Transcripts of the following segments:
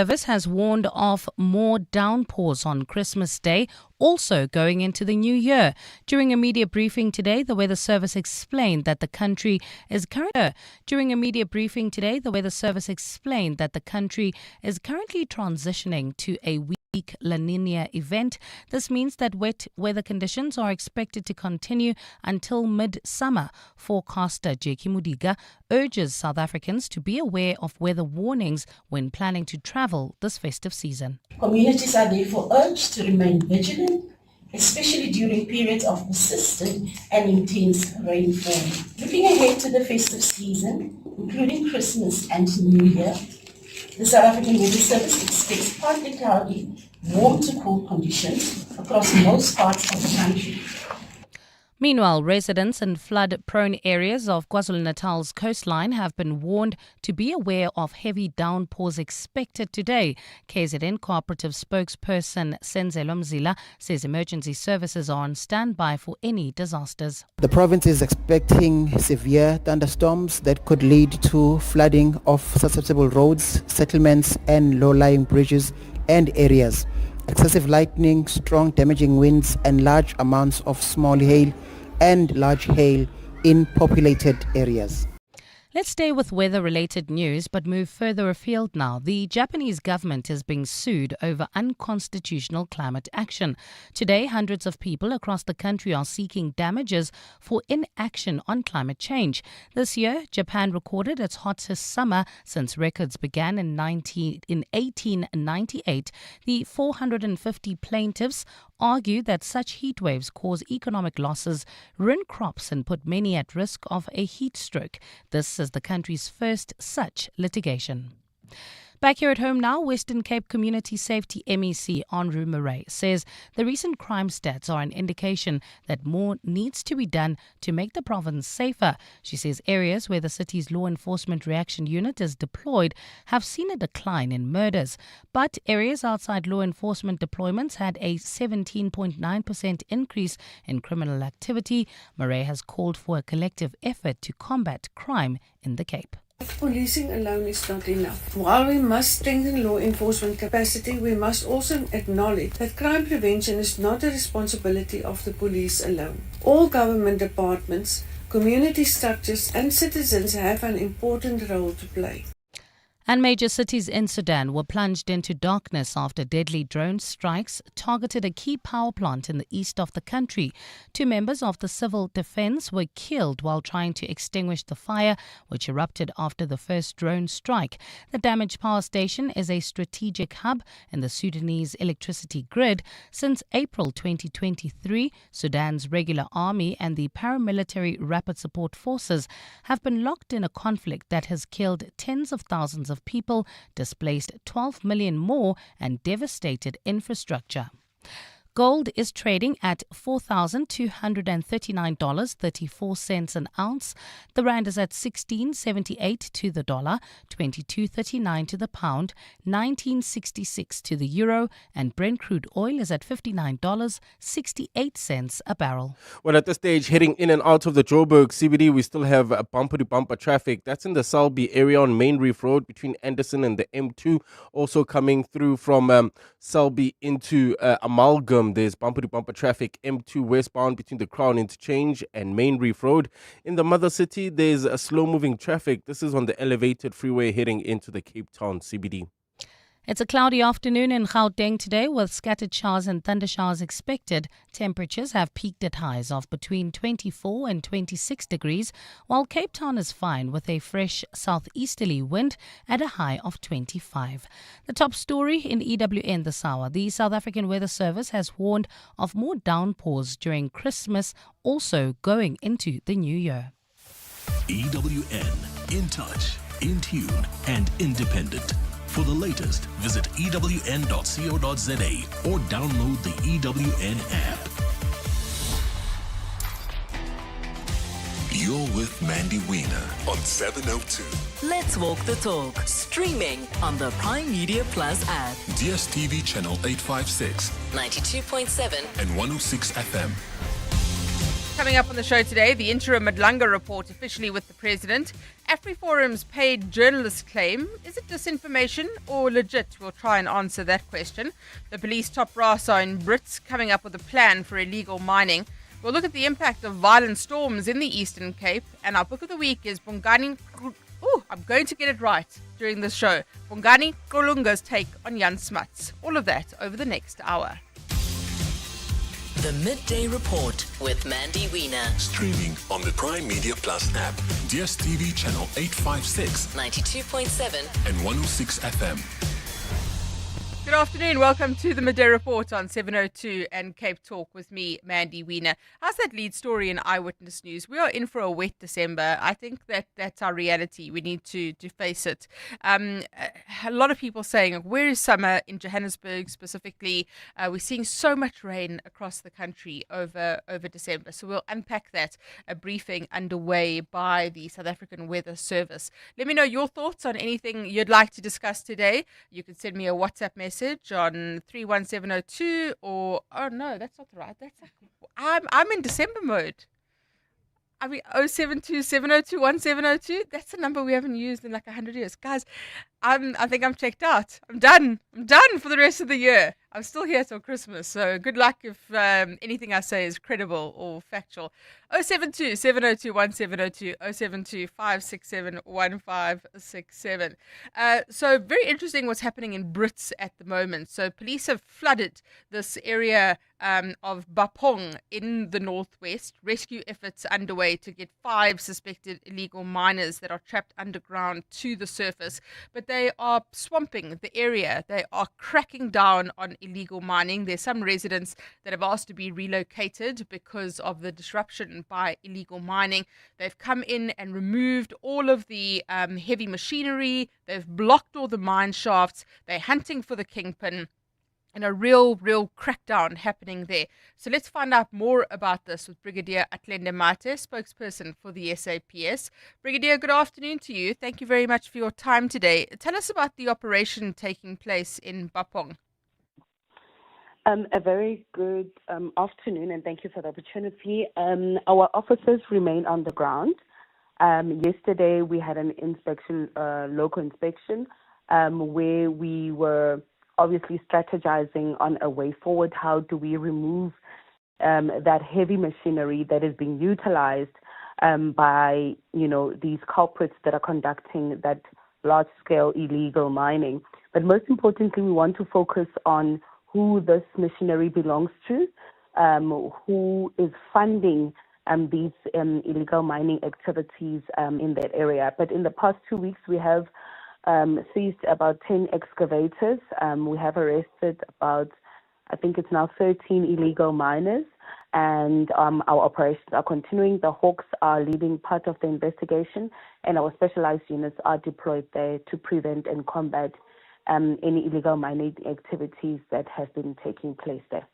Service has warned of more downpours on Christmas Day, also going into the new year. During a media briefing today, the Weather Service explained that the country is currently transitioning to a weak La Nina event. This means that wet weather conditions are expected to continue until mid-summer. Forecaster Jackie Mudiga urges South Africans to be aware of weather warnings when planning to travel this festive season. Communities are therefore urged to remain vigilant, especially during periods of persistent and intense rainfall. Looking ahead to the festive season, including Christmas and New Year, the South African Weather Service expects partly cloudy, warm to cool conditions across most parts of the country. Meanwhile, residents in flood-prone areas of KwaZulu-Natal's coastline have been warned to be aware of heavy downpours expected today. KZN Cooperative spokesperson Senzelo Mzila says emergency services are on standby for any disasters. The province is expecting severe thunderstorms that could lead to flooding of susceptible roads, settlements and low-lying bridges and areas. Excessive lightning, strong damaging winds and large amounts of small hail and large hail in populated areas. Let's stay with weather-related news, but move further afield now. The Japanese government is being sued over unconstitutional climate action. Today, hundreds of people across the country are seeking damages for inaction on climate change. This year, Japan recorded its hottest summer since records began in 1898. The 450 plaintiffs argue that such heat waves cause economic losses, ruin crops and put many at risk of a heat stroke. This is the country's first such litigation. Back here at home now, Western Cape Community Safety MEC Henri Murray says the recent crime stats are an indication that more needs to be done to make the province safer. She says areas where the city's law enforcement reaction unit is deployed have seen a decline in murders, but areas outside law enforcement deployments had a 17.9% increase in criminal activity. Murray has called for a collective effort to combat crime in the Cape. Policing alone is not enough. While we must strengthen law enforcement capacity, we must also acknowledge that crime prevention is not a responsibility of the police alone. All government departments, community structures and citizens have an important role to play. And major cities in Sudan were plunged into darkness after deadly drone strikes targeted a key power plant in the east of the country. 2 members of the civil defense were killed while trying to extinguish the fire, which erupted after the first drone strike. The damaged power station is a strategic hub in the Sudanese electricity grid. Since April 2023, Sudan's regular army and the paramilitary rapid support forces have been locked in a conflict that has killed tens of thousands of people, displaced 12 million more, and devastated infrastructure. Gold is trading at $4,239.34 an ounce. The rand is at 16.78 to the dollar, 22.39 to the pound, 19.66 to the euro, and Brent crude oil is at $59.68 a barrel. Well, at this stage, heading in and out of the Joburg CBD, we still have bumper-to-bumper traffic. That's in the Selby area on Main Reef Road between Anderson and the M2. Also coming through from Selby into Amalgam. There's bumper-to-bumper traffic M2 westbound between the Crown Interchange and Main Reef Road. In the Mother City, there's a slow-moving traffic. This is on the elevated freeway heading into the Cape Town CBD. It's a cloudy afternoon in Gauteng today with scattered showers and thundershowers expected. Temperatures have peaked at highs of between 24 and 26 degrees, while Cape Town is fine with a fresh southeasterly wind at a high of 25. The top story in EWN this hour. The South African Weather Service has warned of more downpours during Christmas, also going into the new year. EWN, in touch, in tune and independent. For the latest, visit ewn.co.za or download the EWN app. You're with Mandy Wiener on 702. Let's walk the talk. Streaming on the Prime Media Plus app. DSTV channel 856, 92.7 and 106 FM. Coming up on the show today, the interim Madlanga report officially with the president. AfriForum's paid journalist claim, is it disinformation or legit? We'll try and answer that question. The police top brass are in Brits coming up with a plan for illegal mining. We'll look at the impact of violent storms in the Eastern Cape. And our book of the week is Bongani... I'm going to get it right during this show. Bongani Kulunga's take on Jan Smuts. All of that over the next hour. The Midday Report with Mandy Wiener. Streaming on the Prime Media Plus app, DSTV channel 856, 92.7 and 106 FM. Good afternoon. Welcome to the Midday Report on 702 and Cape Talk with me, Mandy Wiener. How's that lead story in Eyewitness News? We are in for a wet December. I think that's our reality. We need to face it. A lot of people saying, where is summer in Johannesburg specifically? We're seeing so much rain across the country over December. So we'll unpack that. A briefing underway by the South African Weather Service. Let me know your thoughts on anything you'd like to discuss today. You can send me a WhatsApp message on 31702 or oh no, that's not right. I'm in December mode. I mean 072-702-1702. That's a number we haven't used in like 100 years. Guys, I think I'm checked out. I'm done for the rest of the year. I'm still here till Christmas, so good luck if anything I say is credible or factual. 072-702-1702, 072-567-1567. So very interesting what's happening in Brits at the moment. So police have flooded this area of Bapong in the northwest. Rescue efforts underway to get 5 suspected illegal miners that are trapped underground to the surface. But they are swamping the area. They are cracking down on illegal mining. There's some residents that have asked to be relocated because of the disruption by illegal mining. They've come in and removed all of the heavy machinery. They've blocked all the mine shafts. They're hunting for the kingpin. And a real crackdown happening there. So let's find out more about this with Brigadier Atlende Mate, spokesperson for the SAPS. Brigadier, good afternoon to you. Thank you very much for your time today. Tell us about the operation taking place in Bapong. A very good afternoon, and thank you for the opportunity. Our officers remain on the ground. Yesterday, we had an inspection, local inspection, where we were obviously strategizing on a way forward. How do we remove that heavy machinery that is being utilized by, these culprits that are conducting that large-scale illegal mining? But most importantly, we want to focus on who this machinery belongs to, who is funding these illegal mining activities in that area. But in the past 2 weeks, we have seized about 10 excavators. We have arrested about, I think it's now 13 illegal miners, and our operations are continuing. The Hawks are leading part of the investigation, and our specialized units are deployed there to prevent and combat any illegal mining activities that have been taking place there.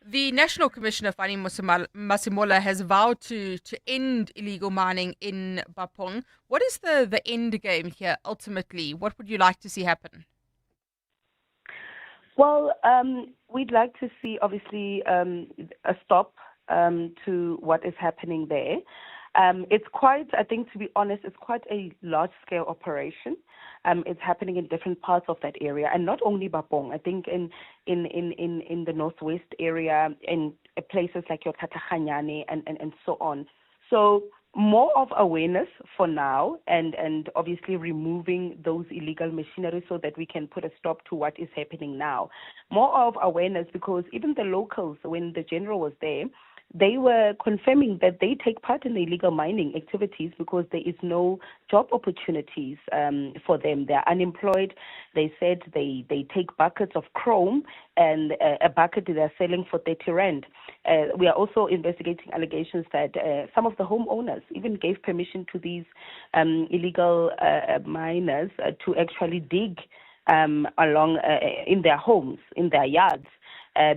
The National Commissioner, Fani Masimola, has vowed to end illegal mining in Bapong. What is the end game here ultimately? What would you like to see happen? Well, we'd like to see, obviously, a stop to what is happening there. It's quite, I think, to be honest, it's quite a large-scale operation. It's happening in different parts of that area, and not only Bapong. I think in the northwest area, in places like Yothataganyane and so on. So more of awareness for now, and obviously removing those illegal machinery so that we can put a stop to what is happening now. More of awareness, because even the locals, when the general was there, they were confirming that they take part in the illegal mining activities because there is no job opportunities for them. They're unemployed. They said they take buckets of chrome, and a bucket they're selling for 30 rand. We are also investigating allegations that some of the homeowners even gave permission to these illegal miners to actually dig along in their homes, in their yards.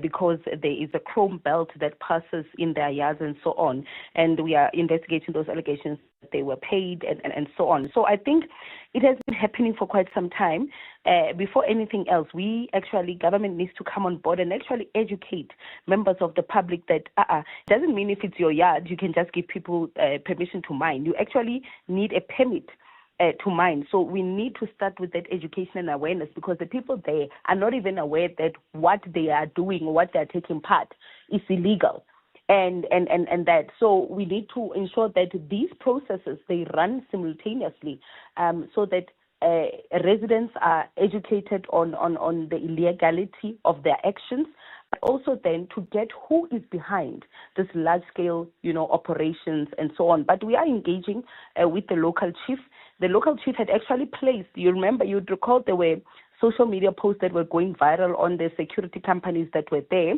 because there is a chrome belt that passes in their yards and so on. And we are investigating those allegations that they were paid and so on. So I think it has been happening for quite some time. Before anything else, government needs to come on board and actually educate members of the public that doesn't mean if it's your yard, you can just give people permission to mine. You actually need a permit to mine. So we need to start with that education and awareness, because the people there are not even aware that what they are doing, what they are taking part is illegal. And that. So we need to ensure that these processes, they run simultaneously, so that residents are educated on the illegality of their actions, but also then to get who is behind this large-scale, operations and so on. But we are engaging with the local chief. The local chief had actually placed, you'd recall there were social media posts that were going viral on the security companies that were there,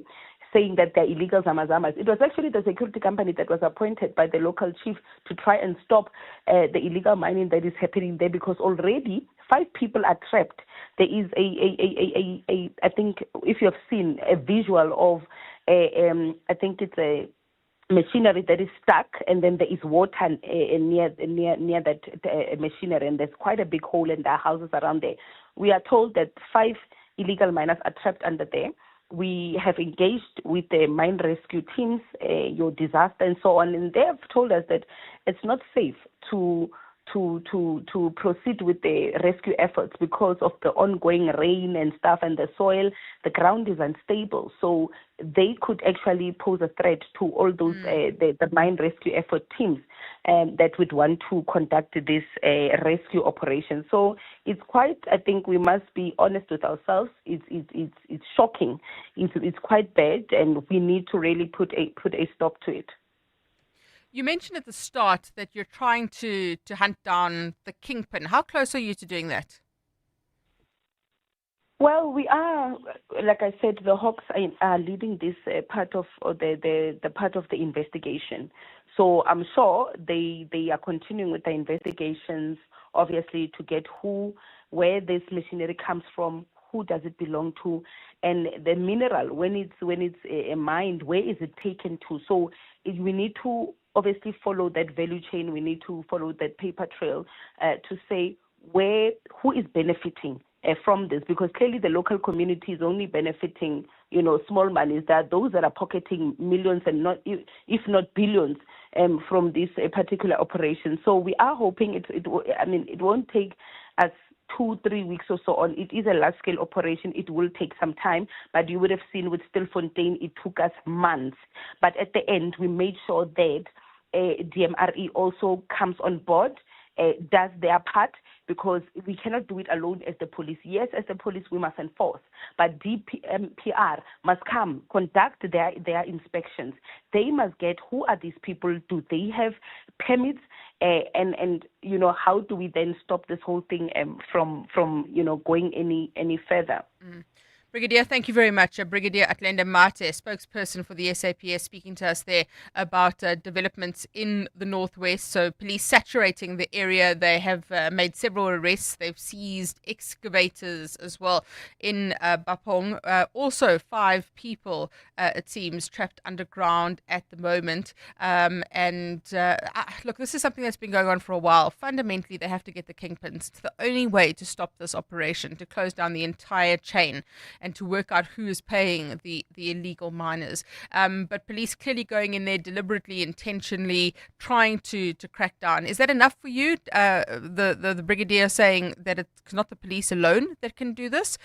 saying that they're illegal zamazamas. It was actually the security company that was appointed by the local chief to try and stop the illegal mining that is happening there, because already 5 people are trapped. There is I think if you have seen a visual of I think it's a machinery that is stuck, and then there is water near that machinery, and there's quite a big hole, and there are houses around there. We are told that 5 illegal miners are trapped under there. We have engaged with the mine rescue teams, your disaster and so on, and they have told us that it's not safe to proceed with the rescue efforts because of the ongoing rain and stuff, and the soil, the ground is unstable. So they could actually pose a threat to all those the mine rescue effort teams that would want to conduct this rescue operation. So it's quite, I think we must be honest with ourselves. It's shocking. It's quite bad, and we need to really put a stop to it. You mentioned at the start that you're trying to hunt down the kingpin. How close are you to doing that? Well, we are, like I said, the Hawks are leading this part of the part of the investigation. So I'm sure they are continuing with the investigations, obviously, to get where this machinery comes from, who does it belong to, and the mineral, when it's mined, where is it taken to? So we need to obviously follow that value chain. We need to follow that paper trail to say who is benefiting from this, because clearly the local community is only benefiting, small monies. There are those that are pocketing millions and not, if not billions, from this particular operation. So we are hoping it won't take us 2-3 weeks or so on. It is a large-scale operation. It will take some time, but you would have seen with Stilfontein, it took us months. But at the end, we made sure that DMRE also comes on board, does their part, because we cannot do it alone as the police. Yes, as the police, we must enforce, but DPR must come, conduct their inspections. They must get who are these people, do they have permits, and how do we then stop this whole thing from going any further. Brigadier, thank you very much. Brigadier Atlenda Mate, spokesperson for the SAPS, speaking to us there about developments in the Northwest. So police saturating the area. They have made several arrests. They've seized excavators as well in Bapong. Also 5 people, it seems, trapped underground at the moment. Look, this is something that's been going on for a while. Fundamentally, they have to get the kingpins. It's the only way to stop this operation, to close down the entire chain and to work out who is paying the illegal miners. But police clearly going in there deliberately, intentionally, trying to crack down. Is that enough for you? The brigadier saying that it's not the police alone that can do this.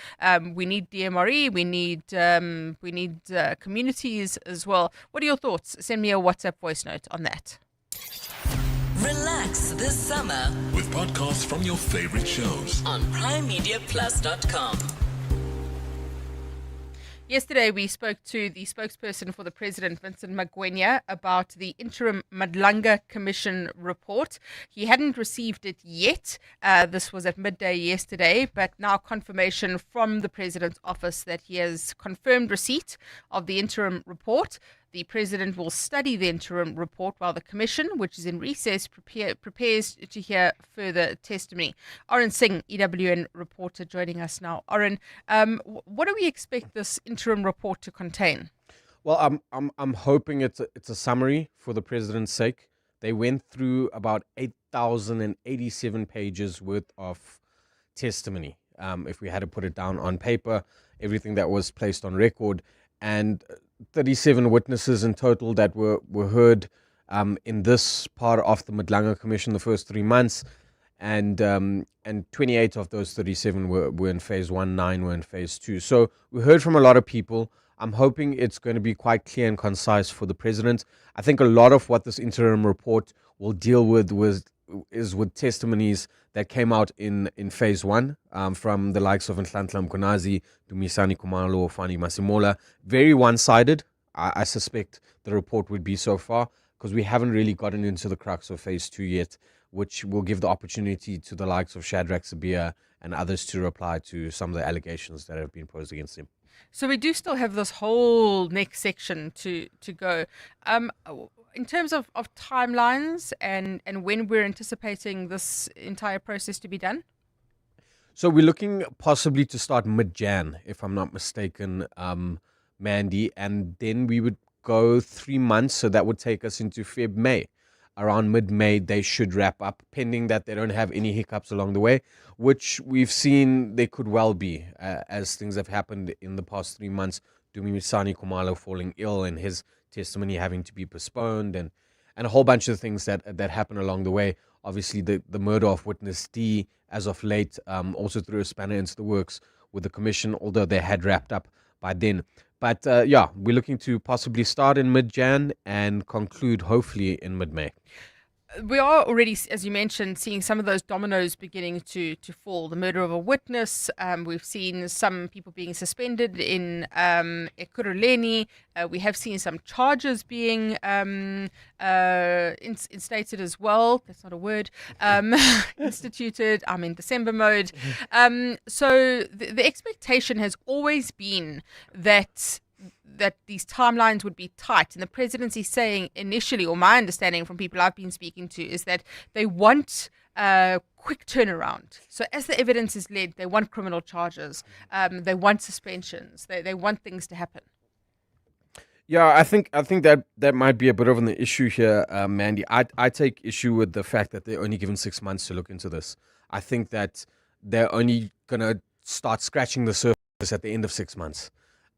We need DMRE, we need communities as well. What are your thoughts? Send me a WhatsApp voice note on that. Relax this summer with podcasts from your favorite shows on primemediaplus.com. Yesterday, we spoke to the spokesperson for the President, Vincent Magwenya, about the interim Madlanga Commission report. He hadn't received it yet. This was at midday yesterday, but now confirmation from the President's office that he has confirmed receipt of the interim report. The president will study the interim report while the commission, which is in recess, prepares to hear further testimony. Oren Singh, EWN reporter, joining us now. Oren, what do we expect this interim report to contain? Well, I'm hoping it's a summary for the president's sake. They went through about 8,087 pages worth of testimony. If we had to put it down on paper, everything that was placed on record, and 37 witnesses in total that were heard in this part of the Madlanga Commission the first 3 months, and 28 of those 37 were in phase 1, 9 were in phase 2. So we heard from a lot of people. I'm hoping it's going to be quite clear and concise for the president. I think a lot of what this interim report will deal with is with testimonies that came out in phase 1 from the likes of Nhlanhla Mkhwanazi, Dumisani Khumalo, Fani Masimola. Very one-sided, I suspect the report would be so far, because we haven't really gotten into the crux of phase 2 yet, which will give the opportunity to the likes of Shadrach Sabia and others to reply to some of the allegations that have been posed against him. So we do still have this whole next section to go. In terms of timelines and when we're anticipating this entire process to be done? So we're looking possibly to start mid-Jan, if I'm not mistaken, Mandy, and then we would go 3 months, so that would take us into May. Around mid-May, they should wrap up, pending that they don't have any hiccups along the way, which we've seen they could well be, as things have happened in the past 3 months. Dumisani Khumalo falling ill and his testimony having to be postponed, and a whole bunch of things that happened along the way. Obviously, the murder of witness D, as of late, also threw a spanner into the works with the commission, although they had wrapped up by then. But we're looking to possibly start in mid-Jan and conclude hopefully in mid-May. We are already, as you mentioned, seeing some of those dominoes beginning to fall. The murder of a witness. We've seen some people being suspended in Ekurhuleni. We have seen some charges being instated as well. That's not a word. Instituted. I'm in December mode. So the expectation has always been that these timelines would be tight. And the presidency saying initially, or my understanding from people I've been speaking to, is that they want quick turnaround. So as the evidence is led, they want criminal charges. They want suspensions. They want things to happen. Yeah, I think that might be a bit of an issue here, Mandy. I take issue with the fact that they're only given 6 months to look into this. I think that they're only going to start scratching the surface at the end of 6 months.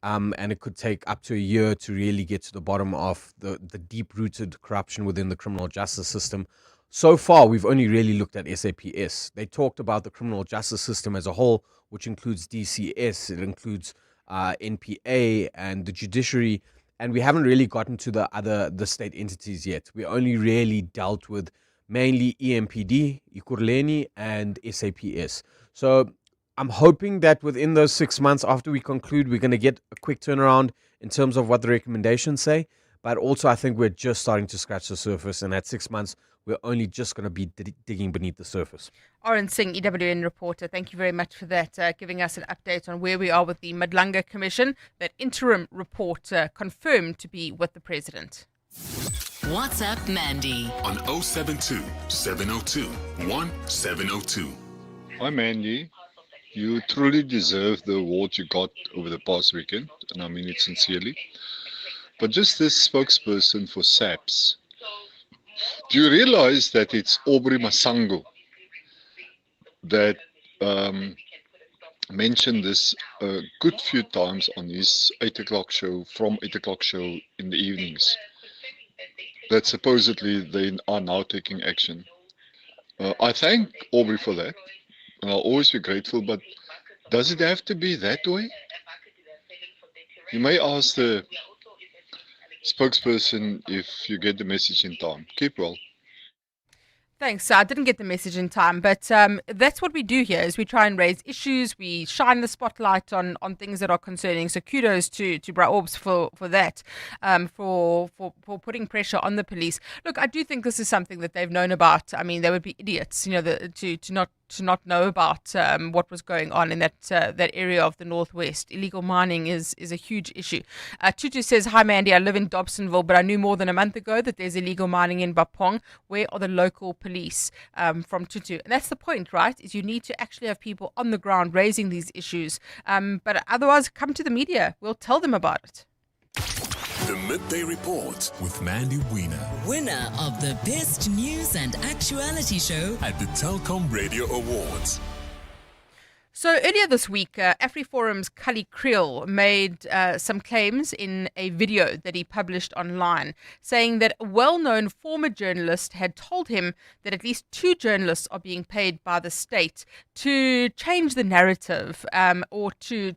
And it could take up to a year to really get to the bottom of the deep-rooted corruption within the criminal justice system. So far, we've only really looked at SAPS. They talked about the criminal justice system as a whole, which includes DCS, it includes NPA and the judiciary, and we haven't really gotten to the state entities yet. We only really dealt with mainly EMPD, Ekurhuleni, and SAPS. So I'm hoping that within those 6 months after we conclude, we're going to get a quick turnaround in terms of what the recommendations say. But also, I think we're just starting to scratch the surface. And at 6 months, we're only just going to be digging beneath the surface. Oren Singh, EWN reporter, thank you very much for that, giving us an update on where we are with the Madlanga Commission. That interim report confirmed to be with the president. WhatsApp Mandy on 072 702 1702. Hi, Mandy. You truly deserve the award you got over the past weekend, and I mean it sincerely. But just this spokesperson for SAPS, do you realize that it's Aubrey Masango that mentioned this a good few times on his 8 o'clock show, from 8 o'clock show in the evenings, that supposedly they are now taking action? I thank Aubrey for that. And I'll always be grateful, but does it have to be that way? You may ask the spokesperson if you get the message in time. Keep well. Thanks. I didn't get the message in time, but that's what we do here, is we try and raise issues. We shine the spotlight on things that are concerning. So kudos to Bra Orbs for that, for putting pressure on the police. Look, I do think this is something that they've known about. I mean, they would be idiots, to not to not know about what was going on in that area of the Northwest. Illegal mining is a huge issue. Tutu says, "Hi Mandy, I live in Dobsonville, but I knew more than a month ago that there's illegal mining in Bapong. Where are the local police?" From Tutu. And that's the point, right? Is you need to actually have people on the ground raising these issues. But otherwise, come to the media. We'll tell them about it. The Midday Report with Mandy Wiener Winner of the Best News and Actuality Show at the Telkom Radio Awards. So earlier this week, AfriForum's Kallie Kriel made some claims in a video that he published online, saying that a well-known former journalist had told him that at least 2 journalists are being paid by the state to change the narrative or to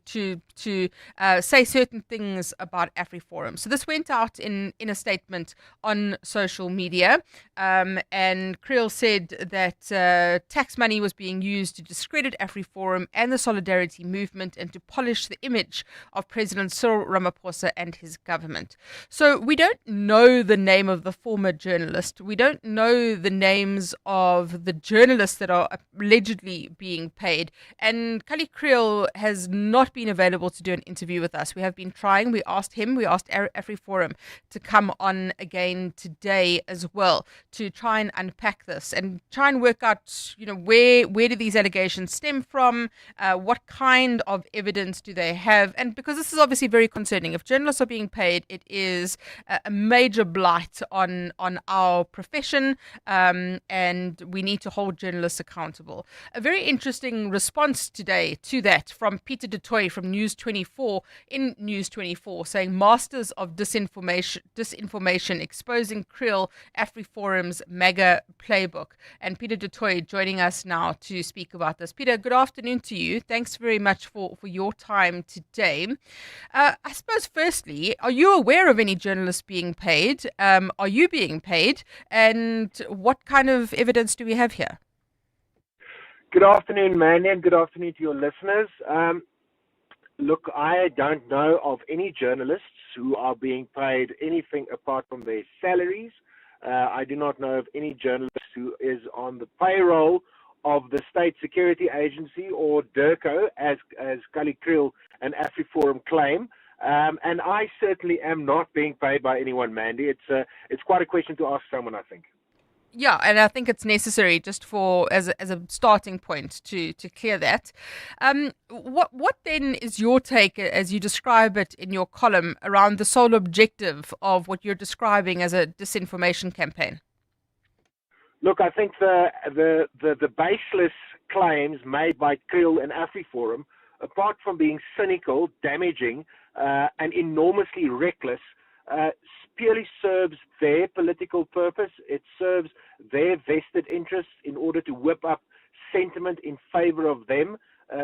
say certain things about AfriForum. So this went out in a statement on social media, and Kriel said that tax money was being used to discredit AfriForum and the Solidarity Movement and to polish the image of President Cyril Ramaphosa and his government. So we don't know the name of the former journalist. We don't know the names of the journalists that are allegedly being paid. And Kallie Kriel has not been available to do an interview with us. We have been trying. We asked AfriForum to come on again today as well to try and unpack this and try and work out, where do these allegations stem from? What kind of evidence do they have? And because this is obviously very concerning, if journalists are being paid, it is a major blight on our profession, and we need to hold journalists accountable. A very interesting response today to that from Peter du Toit from News 24 in News 24, saying Masters of Disinformation exposing Kriel, AfriForum's MAGA playbook. And Peter du Toit joining us now to speak about this. Peter, good afternoon to you. Thanks very much for your time today. I suppose, firstly, are you aware of any journalists being paid? Are you being paid? And what kind of evidence do we have here? Good afternoon, Mandy, and good afternoon to your listeners. Look, I don't know of any journalists who are being paid anything apart from their salaries. I do not know of any journalist who is on the payroll of the State Security Agency or DIRCO, as Kallie Kriel and AfriForum claim. And I certainly am not being paid by anyone, Mandy. It's quite a question to ask someone, I think. Yeah, and I think it's necessary just as a starting point to clear that. What then is your take, as you describe it in your column, around the sole objective of what you're describing as a disinformation campaign? Look, I think the baseless claims made by Kriel and AfriForum, apart from being cynical, damaging, and enormously reckless, purely serves their political purpose. It serves their vested interests in order to whip up sentiment in favor of them,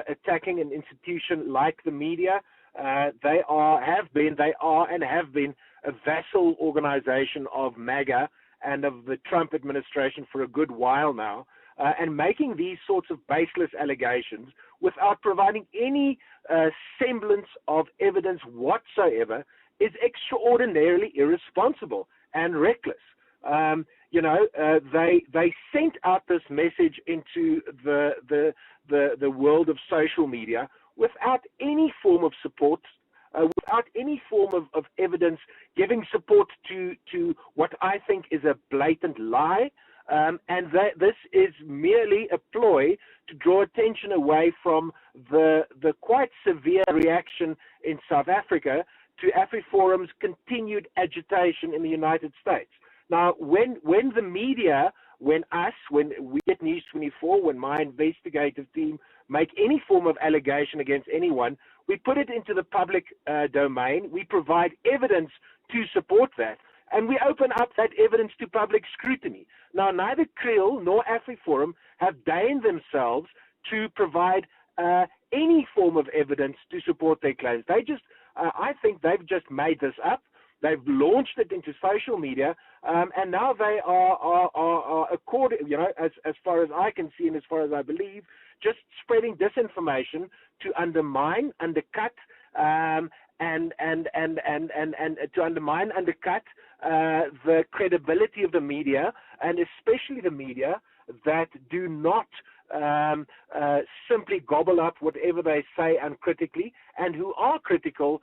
attacking an institution like the media. They have been a vassal organization of MAGA and of the Trump administration for a good while now, and making these sorts of baseless allegations without providing any semblance of evidence whatsoever is extraordinarily irresponsible and reckless. They sent out this message into the world of social media without any form of support, without any form of evidence giving support to what I think is a blatant lie. This is merely a ploy to draw attention away from the quite severe reaction in South Africa to AfriForum's continued agitation in the United States. Now, when the media, when we at News 24, when my investigative team make any form of allegation against anyone, we put it into the public domain. We provide evidence to support that, and we open up that evidence to public scrutiny. Now, neither Kriel nor AfriForum have deigned themselves to provide any form of evidence to support their claims. I think they've just made this up. They've launched it into social media, and now they are according, as far as I can see and as far as I believe, just spreading disinformation to undermine, undercut, and to undermine, undercut the credibility of the media, and especially the media that do not simply gobble up whatever they say uncritically, and who are critical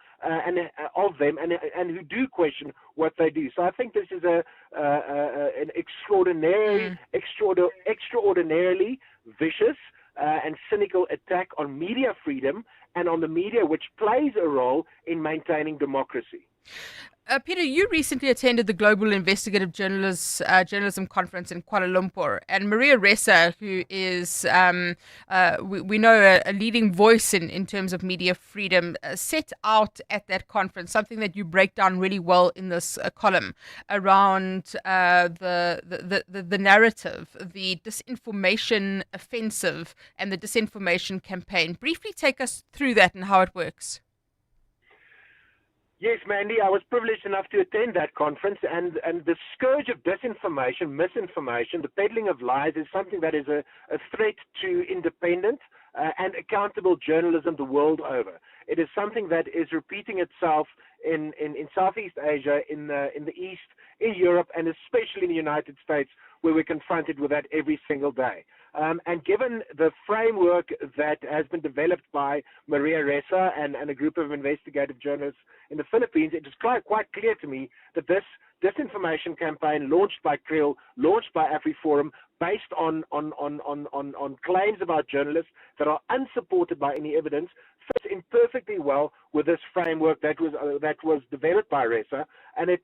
of them and who do question what they do. So I think this is an extraordinarily vicious and cynical attack on media freedom and on the media, which plays a role in maintaining democracy. Peter, you recently attended the Global Investigative Journalism Conference in Kuala Lumpur, and Maria Ressa, who is, we know, a leading voice in terms of media freedom, set out at that conference something that you break down really well in this column around the narrative, the disinformation offensive and the disinformation campaign. Briefly take us through that and how it works. Yes, Mandy, I was privileged enough to attend that conference, and the scourge of disinformation, misinformation, the peddling of lies is something that is a threat to independent and accountable journalism the world over. It is something that is repeating itself in Southeast Asia, in the East, in Europe, and especially in the United States, where we're confronted with that every single day. And given the framework that has been developed by Maria Ressa and a group of investigative journalists in the Philippines, it is quite clear to me that this disinformation campaign launched by Kriel, launched by AfriForum, based on claims about journalists that are unsupported by any evidence, fits in perfectly well with this framework that was developed by Ressa, and it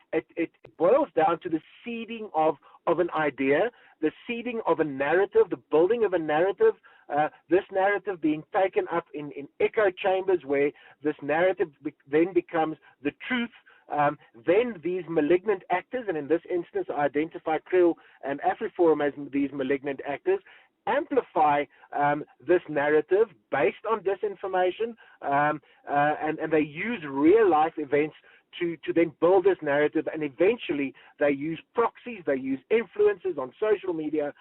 boils down to the seeding of an idea, the seeding of a narrative, the building of a narrative, this narrative being taken up in echo chambers where this narrative then becomes the truth. Then these malignant actors, and in this instance I identify Kriel and AfriForum as these malignant actors, amplify this narrative based on disinformation, and they use real life events to then build this narrative, and eventually they use proxies, they use influencers on social media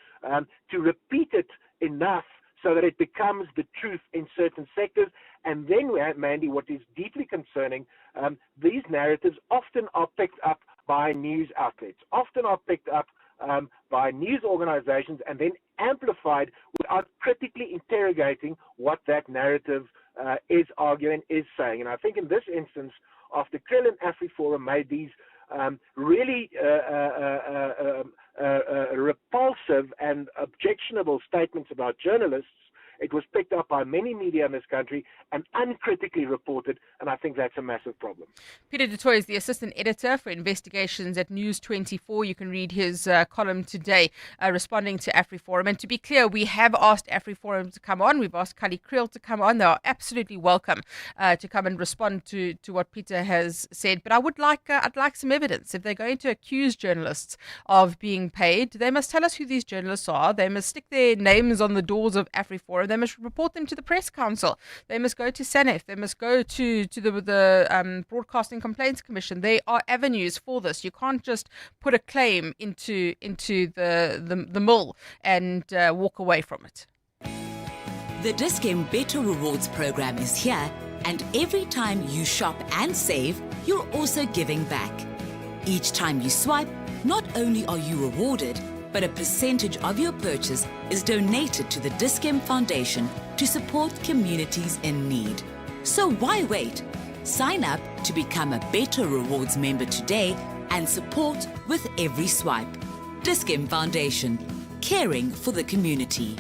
to repeat it enough so that it becomes the truth in certain sectors. And then, Mandy, what is deeply concerning, these narratives often are picked up by news outlets, often are picked up by news organizations and then amplified without critically interrogating what that narrative is arguing, is saying. And I think in this instance, after Kriel and AfriForum made these really repulsive and objectionable statements about journalists, it was picked up by many media in this country and uncritically reported, and I think that's a massive problem. Peter du Toit is the assistant editor for investigations at News 24. You can read his column today responding to AfriForum. And to be clear, we have asked AfriForum to come on. We've asked Kallie Kriel to come on. They are absolutely welcome to come and respond to what Peter has said. But I'd like some evidence. If they're going to accuse journalists of being paid, they must tell us who these journalists are. They must stick their names on the doors of AfriForum. They must report them to the Press Council. They must go to SANEF. They must go to the Broadcasting Complaints Commission. There are avenues for this. You can't just put a claim into the mill and walk away from it. The Dis-Chem Better Rewards program is here, and every time you shop and save, you're also giving back. Each time you swipe, not only are you rewarded, but a percentage of your purchase is donated to the Dis-Chem Foundation to support communities in need. So why wait? Sign up to become a Better Rewards member today and support with every swipe. Dis-Chem Foundation, caring for the community.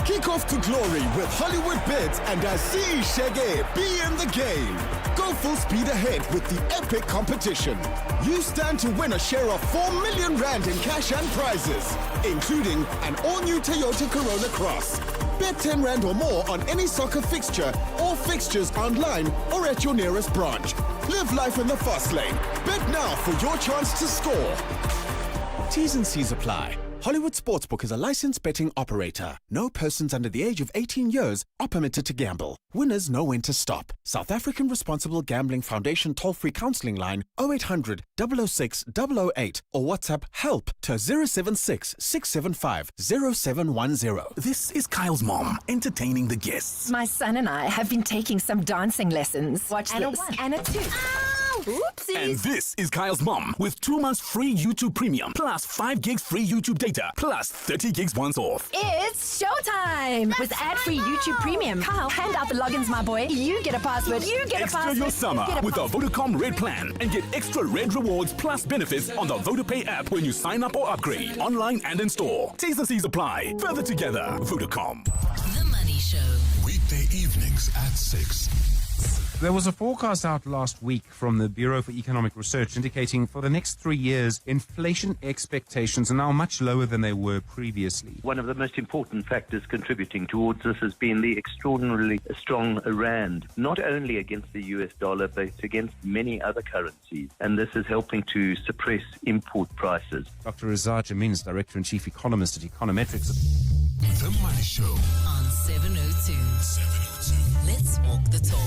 Kick off to glory with Hollywood Bids and Aziz Shege be in the game. Go full speed ahead with the epic competition. You stand to win a share of 4 million rand in cash and prizes, including an all-new Toyota Corolla Cross. Bet 10 rand or more on any soccer fixture or fixtures online or at your nearest branch. Live life in the fast lane. Bet now for your chance to score. T's and C's apply. Hollywood Sportsbook is a licensed betting operator. No persons under the age of 18 years are permitted to gamble. Winners know when to stop. South African Responsible Gambling Foundation toll-free counselling line 0800 006 008 or WhatsApp HELP to 076 675 0710. This is Kyle's mom, entertaining the guests. My son and I have been taking some dancing lessons. Watch and this. And a two. Oopsies. And this is Kyle's mom with 2 months free YouTube Premium plus 5 gigs free YouTube data plus 30 gigs once off. It's showtime! With ad-free YouTube Premium. Kyle, hand out the logins, my boy. You get a password. You get Extra a password. your summer with the Vodacom Red Plan and get extra Red rewards plus benefits on the VodaPay app when you sign up or upgrade, online and in store. T's and C's apply. Further together, Vodacom. The Money Show. Weekday evenings at 6. There was a forecast out last week from the Bureau for Economic Research indicating for the next 3 years, inflation expectations are now much lower than they were previously. One of the most important factors contributing towards this has been the extraordinarily strong rand, not only against the US dollar, but against many other currencies. And this is helping to suppress import prices. Dr. Razar Jamin is Director and Chief Economist at Econometrics. The Money Show on 702. Let's walk the talk.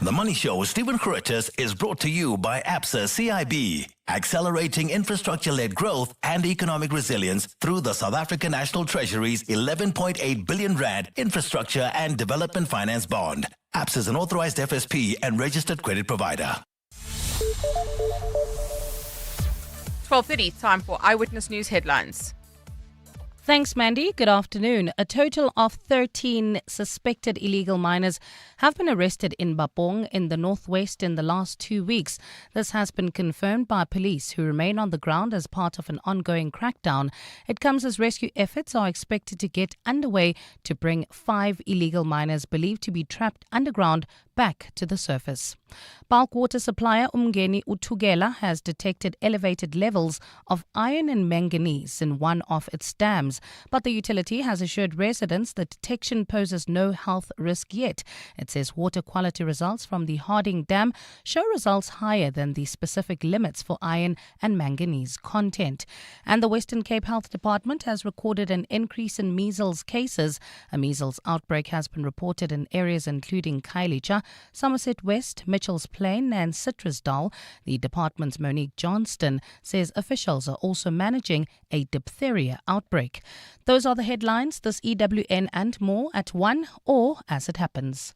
The Money Show with Stephen Curtis is brought to you by ABSA CIB, accelerating infrastructure-led growth and economic resilience through the South African National Treasury's 11.8 billion rand infrastructure and development finance bond. ABSA is an authorized FSP and registered credit provider. 12:30, time for Eyewitness News headlines. Thanks, Mandy. Good afternoon. A total of 13 suspected illegal miners have been arrested in Bapong in the northwest in the last 2 weeks. This has been confirmed by police who remain on the ground as part of an ongoing crackdown. It comes as rescue efforts are expected to get underway to bring 5 illegal miners believed to be trapped underground back to the surface. Bulk water supplier Umgeni Utugela has detected elevated levels of iron and manganese in one of its dams, but the utility has assured residents the detection poses no health risk yet. It says water quality results from the Harding Dam show results higher than the specific limits for iron and manganese content. And the Western Cape Health Department has recorded an increase in measles cases. A measles outbreak has been reported in areas including Kallie, Somerset West, Mitchell's Plain and Citrusdal. The department's Monique Johnston says officials are also managing a diphtheria outbreak. Those are the headlines, this EWN and more at 1 or as it happens.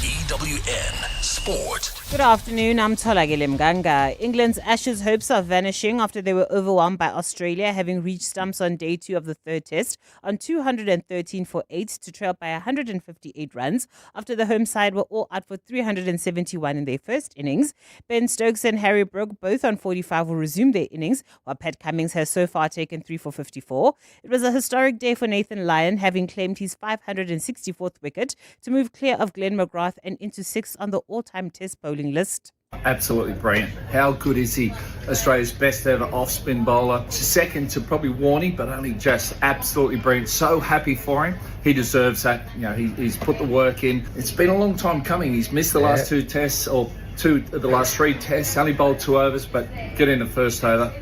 EWN Sport. Good afternoon, I'm Tolagile Mganga. England's Ashes hopes are vanishing after they were overwhelmed by Australia, having reached stumps on day 2 of the third test on 213 for 8 to trail by 158 runs after the home side were all out for 371 in their first innings. Ben Stokes and Harry Brook, both on 45, will resume their innings, while Pat Cummins has so far taken 3 for 54. It was a historic day for Nathan Lyon, having claimed his 564th wicket to move clear of Glenn McGrath and into 6th on the all-time test bowling list. Absolutely brilliant. How good is he? Australia's best ever off-spin bowler. Second to probably Warney, but only just absolutely brilliant. So happy for him. He deserves that. You know, he's put the work in. It's been a long time coming. He's missed the last 2 tests, or the last 3 tests. Only bowled 2 overs, but get in the first over.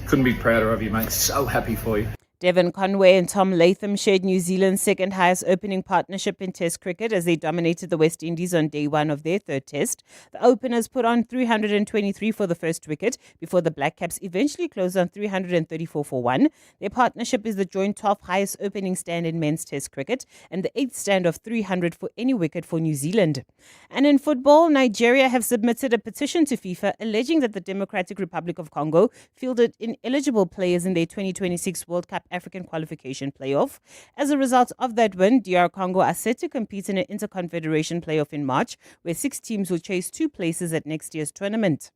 Couldn't be prouder of you, mate. So happy for you. Devon Conway and Tom Latham shared New Zealand's second highest opening partnership in Test cricket as they dominated the West Indies on day 1 of their third test. The openers put on 323 for the first wicket before the Black Caps eventually closed on 334 for 1. Their partnership is the joint 12th highest opening stand in men's Test cricket and the 8th stand of 300 for any wicket for New Zealand. And in football, Nigeria have submitted a petition to FIFA alleging that the Democratic Republic of Congo fielded ineligible players in their 2026 World Cup African qualification playoff. As a result of that win, DR Congo are set to compete in an interconfederation playoff in March, where 6 teams will chase 2 places at next year's tournament.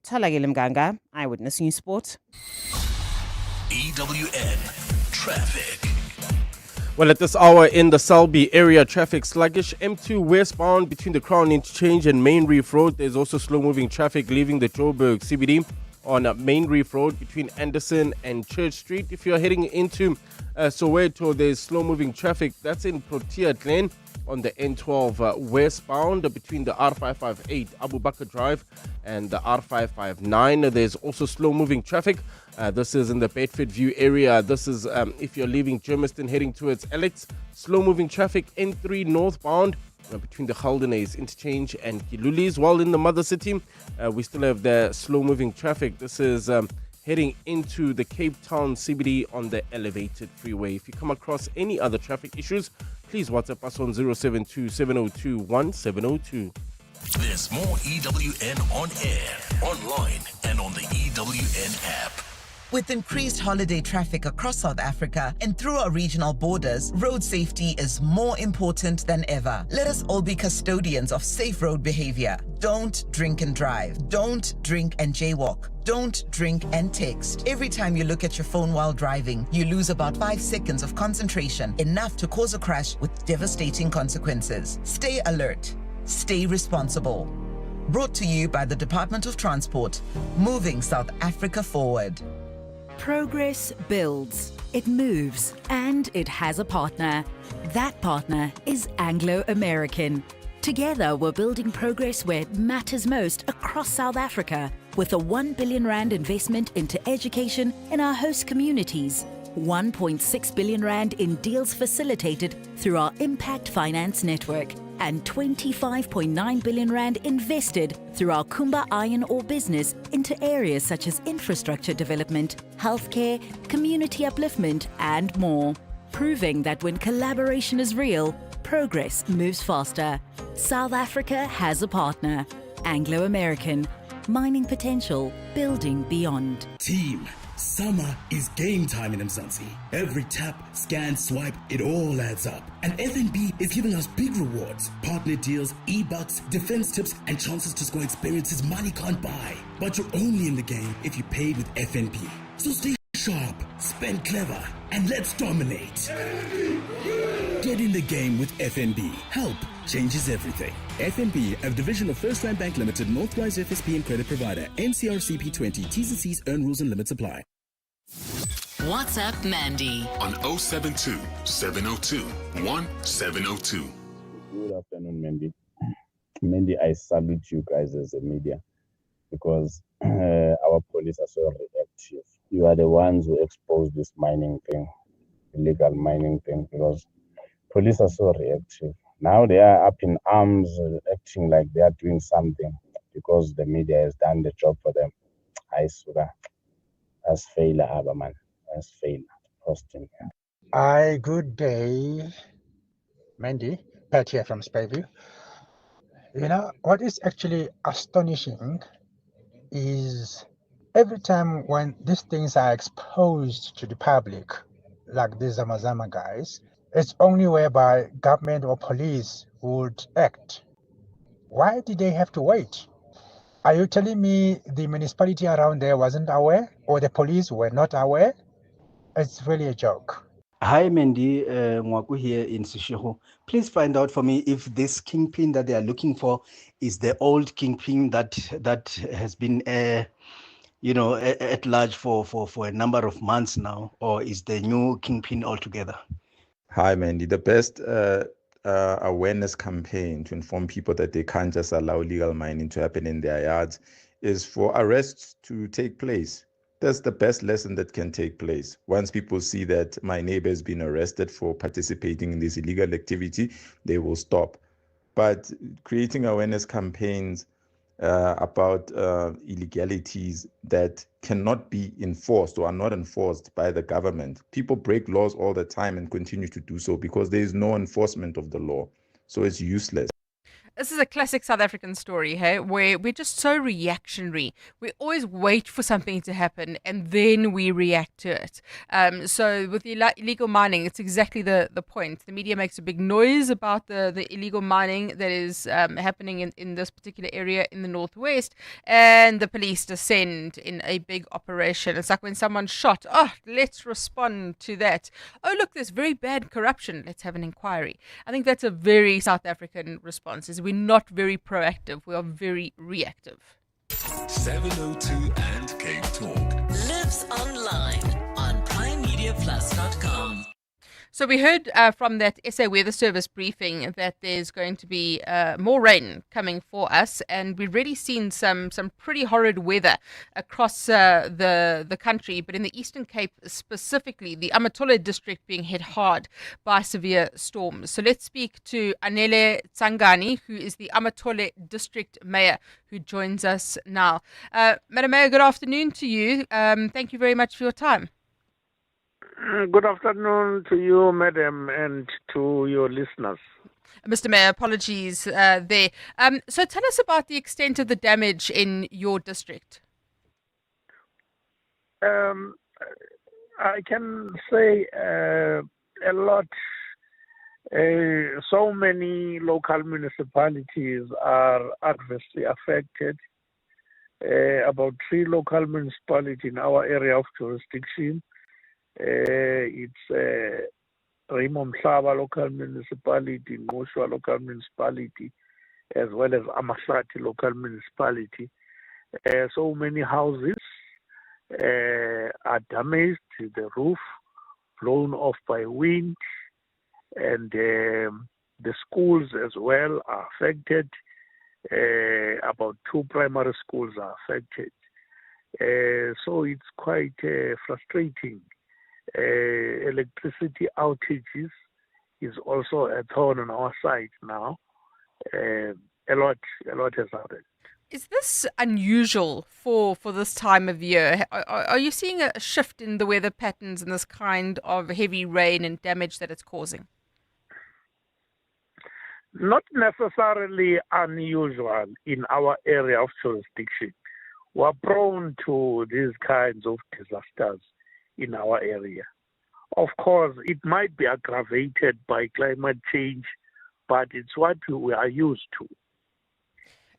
Tolagile Mganga, Eyewitness News Sport. EWN Traffic. Well, at this hour in the Selby area, traffic sluggish. M2 westbound between the Crown Interchange and Main Reef Road. There's also slow-moving traffic leaving the Joburg CBD on Main Reef Road between Anderson and Church Street. If you're heading into Soweto, there's slow-moving traffic. That's in Protea Glen on the N12 westbound between the R558 Abu Bakr Drive and the R559. There's also slow-moving traffic. This is in the Bedford View area. This is if you're leaving Germiston heading towards Alex. Slow-moving traffic N3 northbound between the Haldenays Interchange and Kilulis. While in the Mother City, we still have the slow-moving traffic. This is heading into the Cape Town CBD on the elevated freeway. If you come across any other traffic issues, please WhatsApp us on 072 702 1702. This There's more EWN on air, online, and on the EWN app. With increased holiday traffic across South Africa and through our regional borders, road safety is more important than ever. Let us all be custodians of safe road behavior. Don't drink and drive. Don't drink and jaywalk. Don't drink and text. Every time you look at your phone while driving, you lose about 5 seconds of concentration, enough to cause a crash with devastating consequences. Stay alert. Stay responsible. Brought to you by the Department of Transport, moving South Africa forward. Progress builds, it moves, and it has a partner. That partner is Anglo-American. Together, we're building progress where it matters most across South Africa, with a 1 billion rand investment into education in our host communities, 1.6 billion rand in deals facilitated through our Impact Finance Network, and 25.9 billion rand invested through our Kumba iron ore business into areas such as infrastructure development, healthcare, community upliftment, and more. Proving that when collaboration is real, progress moves faster. South Africa has a partner. Anglo-American. Mining potential, building beyond. Team, summer is game time in Mzansi. Every tap, scan, swipe, it all adds up. And FNB is giving us big rewards, partner deals, e-bucks, defense tips, and chances to score experiences money can't buy. But you're only in the game if you paid with FNB. So stay sharp, spend clever, and let's dominate. Get in the game with FNB. Help changes everything. FNB, a division of First Land Bank Limited, Northwise FSP and credit provider. NCRCP 20. T's and C's, earn rules and limits apply. WhatsApp Mandy on 072 702 1702. Good afternoon, Mandy. Mandy, I salute you guys as a media because our police are so reactive. You are the ones who exposed this mining thing, illegal mining thing, because police are so reactive. Now they are up in arms, acting like they are doing something because the media has done the job for them. I swear. That's failure, man. That's failure. Hosting. Hi, good day. Mandy, Pat here from Spayview. You know, what is actually astonishing is every time when these things are exposed to the public, like these Zamazama guys, it's only whereby government or police would act. Why did they have to wait? Are you telling me the municipality around there wasn't aware, or the police were not aware? It's really a joke. Hi, Mandy. Ngwaku here in Seshego. Please find out for me if this kingpin that they are looking for is the old kingpin that has been, at large for a number of months now, or is the new kingpin altogether? Hi, Mandy. The best awareness campaign to inform people that they can't just allow illegal mining to happen in their yards is for arrests to take place. That's the best lesson that can take place. Once people see that my neighbor has been arrested for participating in this illegal activity, they will stop. But creating awareness campaigns about illegalities that cannot be enforced or are not enforced by the government. People break laws all the time and continue to do so because there is no enforcement of the law. So it's useless. This is a classic South African story, hey, where we're just so reactionary. We always wait for something to happen and then we react to it. So with the illegal mining, it's exactly the point. The media makes a big noise about the illegal mining that is happening in this particular area in the northwest, and the police descend in a big operation. It's like when someone's shot. Oh, let's respond to that. Oh, look, there's very bad corruption. Let's have an inquiry. I think that's a very South African response. We're not very proactive. We are very reactive. 702 and Cape Talk. Lives online on primemediaplus.com. So we heard from that SA Weather Service briefing that there's going to be more rain coming for us, and we've already seen some pretty horrid weather across the country, but in the Eastern Cape specifically, the Amatole district being hit hard by severe storms. So let's speak to Anele Tsangani, who is the Amatole district mayor, who joins us now. Madam Mayor, good afternoon to you. Thank you very much for your time. Good afternoon to you, madam, and to your listeners. Mr. Mayor, apologies there. So tell us about the extent of the damage in your district. I can say a lot. So many local municipalities are adversely affected. About 3 local municipalities in our area of jurisdiction. It's Raymond Saba local municipality, Moshua local municipality, as well as Amasati local municipality. So many houses are damaged, the roof blown off by wind, and the schools as well are affected. About 2 primary schools are affected. So it's quite frustrating. Electricity outages is also a thorn on our side now. A lot has happened. Is this unusual for this time of year? Are you seeing a shift in the weather patterns and this kind of heavy rain and damage that it's causing? Not necessarily unusual in our area of jurisdiction. We're prone to these kinds of disasters in our area. Of course, it might be aggravated by climate change, but it's what we are used to.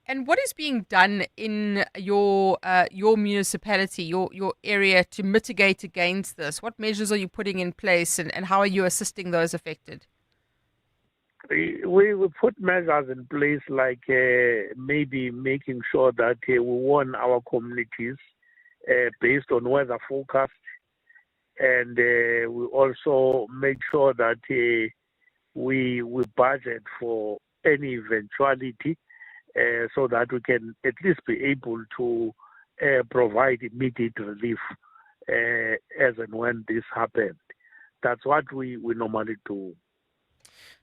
And what is being done in your municipality, your area, to mitigate against this? What measures are you putting in place, and how are you assisting those affected? We put measures in place like maybe making sure that we warn our communities based on weather forecast, and we also make sure that we budget for any eventuality so that we can at least be able to provide immediate relief as and when this happened. That's what we normally do.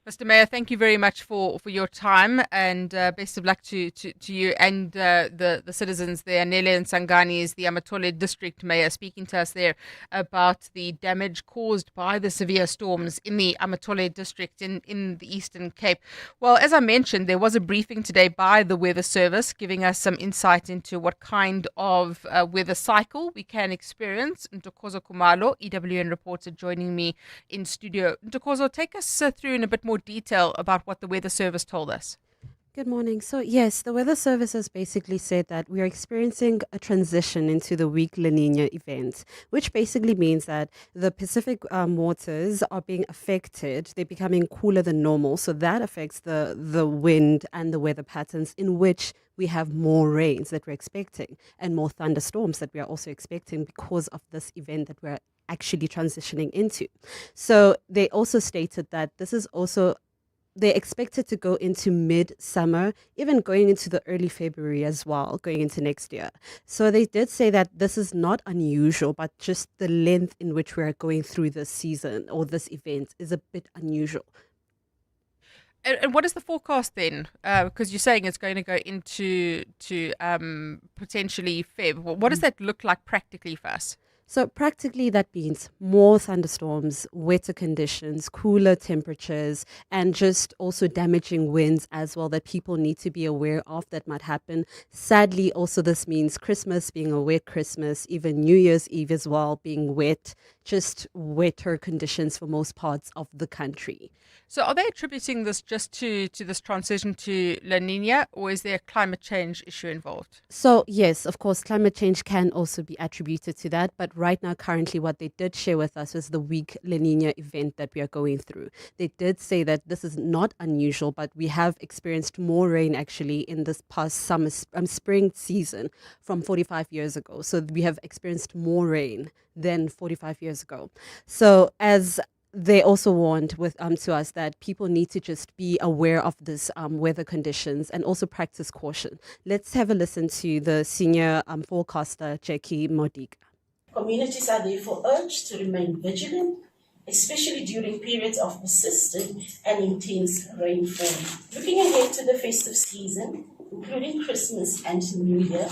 Mr. Mayor, thank you very much for your time, and best of luck to you and the citizens there. Nele Nsangani is the Amatole District Mayor, speaking to us there about the damage caused by the severe storms in the Amatole District in the Eastern Cape. Well, as I mentioned, there was a briefing today by the Weather Service giving us some insight into what kind of weather cycle we can experience. Ntokozo Kumalo, EWN reporter, joining me in studio. Ntokozo, take us through in a bit more detail about what the Weather Service told us. Good morning. So yes, the Weather Service has basically said that we are experiencing a transition into the weak La Nina event, which basically means that the Pacific waters are being affected. They're becoming cooler than normal. So that affects the wind and the weather patterns, in which we have more rains that we're expecting and more thunderstorms that we are also expecting because of this event that we're actually transitioning into. So they also stated that this is also, they're expected to go into mid-summer, even going into the early February as well, going into next year. So they did say that this is not unusual, but just the length in which we are going through this season or this event is a bit unusual. And what is the forecast then? Because you're saying it's going to go into potentially Feb. Well, what does that look like practically for us? So practically that means more thunderstorms, wetter conditions, cooler temperatures, and just also damaging winds as well that people need to be aware of that might happen. Sadly, also this means Christmas being a wet Christmas, even New Year's Eve as well being wet, just wetter conditions for most parts of the country. So are they attributing this just to this transition to La Nina, or is there a climate change issue involved? So yes, of course, climate change can also be attributed to that. But right now, currently, what they did share with us was the weak La Nina event that we are going through. They did say that this is not unusual, but we have experienced more rain actually in this past spring season from 45 years ago. So we have experienced more rain than 45 years ago. So as they also warned to us that people need to just be aware of this weather conditions and also practice caution. Let's have a listen to the senior forecaster, Jackie Modiga. Communities are therefore urged to remain vigilant, especially during periods of persistent and intense rainfall. Looking ahead to the festive season, including Christmas and New Year,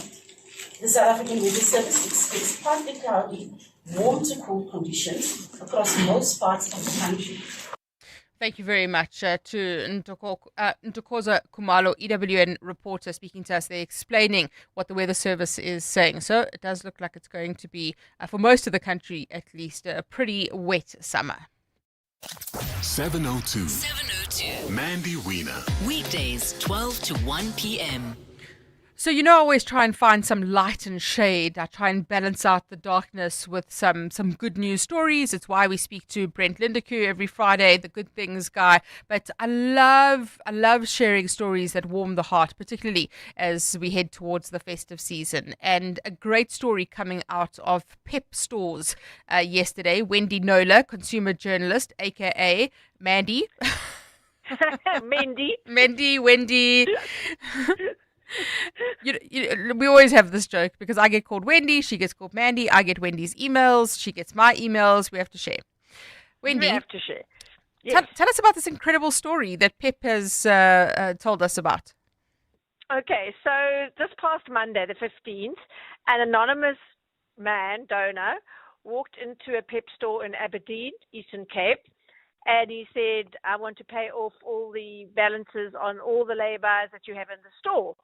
the South African Weather Service expects partly cloudy, warm to cool conditions across most parts of the country. Thank you very much to Ntokoza Kumalo, EWN reporter, speaking to us there, explaining what the weather service is saying. So it does look like it's going to be, for most of the country at least, a pretty wet summer. 702. Mandy Wiener. Weekdays, 12 to 1 p.m. So, I always try and find some light and shade. I try and balance out the darkness with some good news stories. It's why we speak to Brent Lindekoe every Friday, the good things guy. But I love sharing stories that warm the heart, particularly as we head towards the festive season. And a great story coming out of Pep stores yesterday. Wendy Nola, consumer journalist, aka Mandy. Mandy, Wendy. We always have this joke because I get called Wendy, she gets called Mandy, I get Wendy's emails, she gets my emails, we have to share. Wendy, we have to share. Yes. Tell us about this incredible story that Pep has told us about. Okay, so this past Monday, the 15th, an anonymous donor, walked into a Pep store in Aberdeen, Eastern Cape, and he said, I want to pay off all the balances on all the lay-bys that you have in the store.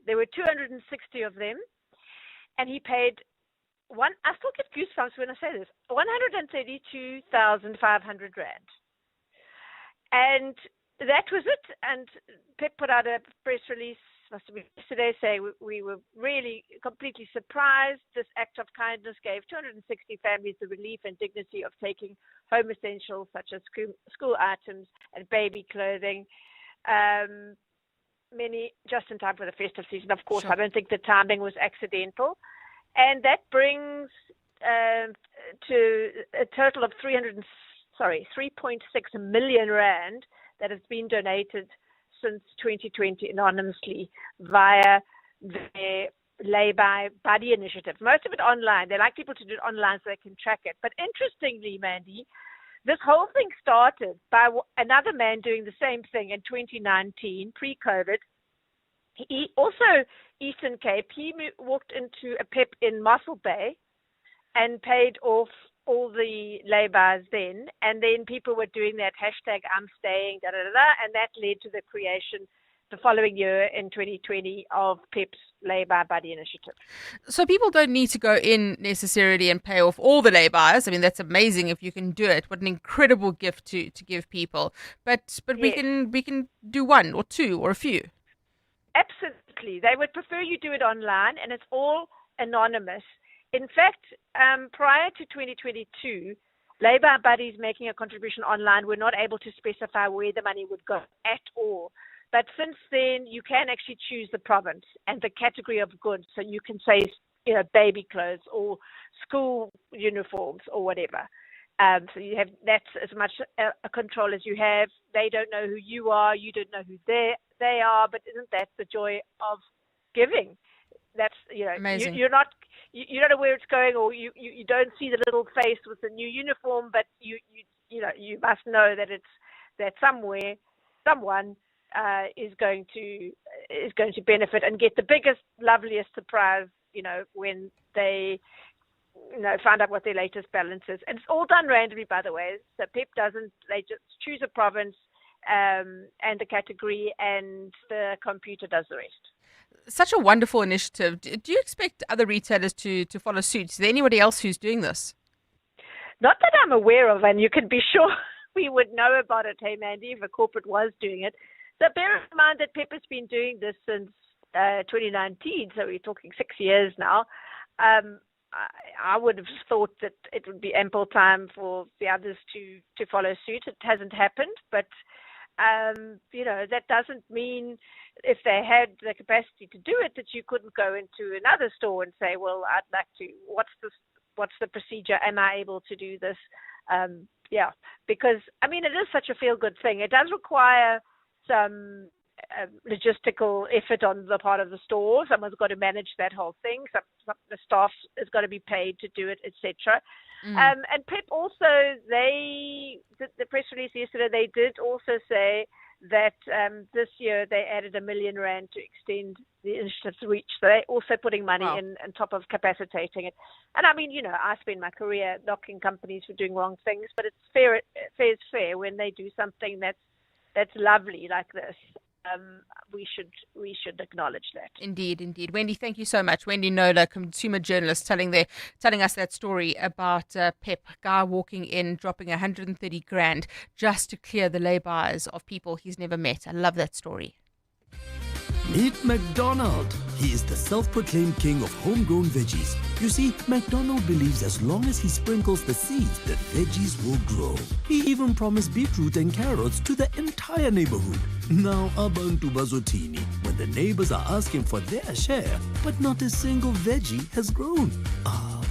There were 260 of them, and he paid I still get goosebumps when I say this, 132,500 rand. And that was it. And Pep put out a press release, must have been yesterday, saying we were really completely surprised. This act of kindness gave 260 families the relief and dignity of taking home essentials such as school items and baby clothing. Many just in time for the festive season. Of course, sure. I don't think the timing was accidental. And that brings to a total of 3.6 million rand that has been donated since 2020 anonymously via their lay-by buddy initiative. Most of it online. They like people to do it online so they can track it. But interestingly, Mandy, this whole thing started by another man doing the same thing in 2019, pre-COVID. He also, Eastern Cape, he walked into a Pep in Mossel Bay and paid off all the lay-bys then. And then people were doing that hashtag I'm staying, and that led to the creation the following year in 2020 of Pep's lay-by buddy initiative. So people don't need to go in necessarily and pay off all the lay-bys. I mean, that's amazing if you can do it. What an incredible gift to give people. But yes. we can do one or two or a few. Absolutely. They would prefer you do it online, and it's all anonymous. In fact, prior to 2022, lay-by buddies making a contribution online were not able to specify where the money would go at all. But since then, you can actually choose the province and the category of goods. So you can say, baby clothes or school uniforms or whatever. So you have that's as much a control as you have. They don't know who you are. You don't know who they are. But isn't that the joy of giving? That's amazing. You don't know where it's going, or you don't see the little face with the new uniform. But you must know that somewhere someone is going to benefit and get the biggest, loveliest surprise, when they find out what their latest balance is. And it's all done randomly, by the way. So Pep doesn't, they just choose a province and the category, and the computer does the rest. Such a wonderful initiative. Do you expect other retailers to follow suit? Is there anybody else who's doing this? Not that I'm aware of, and you can be sure we would know about it, hey, Mandy, if a corporate was doing it. So bear in mind that Pep has been doing this since 2019, so we're talking 6 years now. I would have thought that it would be ample time for the others to follow suit. It hasn't happened, but that doesn't mean if they had the capacity to do it that you couldn't go into another store and say, well, I'd like to, what's the procedure? Am I able to do this? Because, I mean, it is such a feel-good thing. It does require some logistical effort on the part of the store. Someone's got to manage that whole thing. The staff has got to be paid to do it, etc. And Pep also, the press release yesterday, they did also say that this year they added R1 million to extend the initiative's reach. So they're also putting money in on top of capacitating it. And I mean, I spent my career knocking companies for doing wrong things, but it's fair is fair when they do something that's lovely like this. We should acknowledge that. Indeed. Wendy, thank you so much. Wendy Nola, consumer journalist, telling us that story about Pep, guy walking in, dropping 130 grand just to clear the lay-bys of people he's never met. I love that story. Meet McDonald. He is the self-proclaimed king of homegrown veggies. You see, McDonald believes as long as he sprinkles the seeds, the veggies will grow. He even promised beetroot and carrots to the entire neighborhood. Now, abantu bazotini, when the neighbors are asking for their share, but not a single veggie has grown.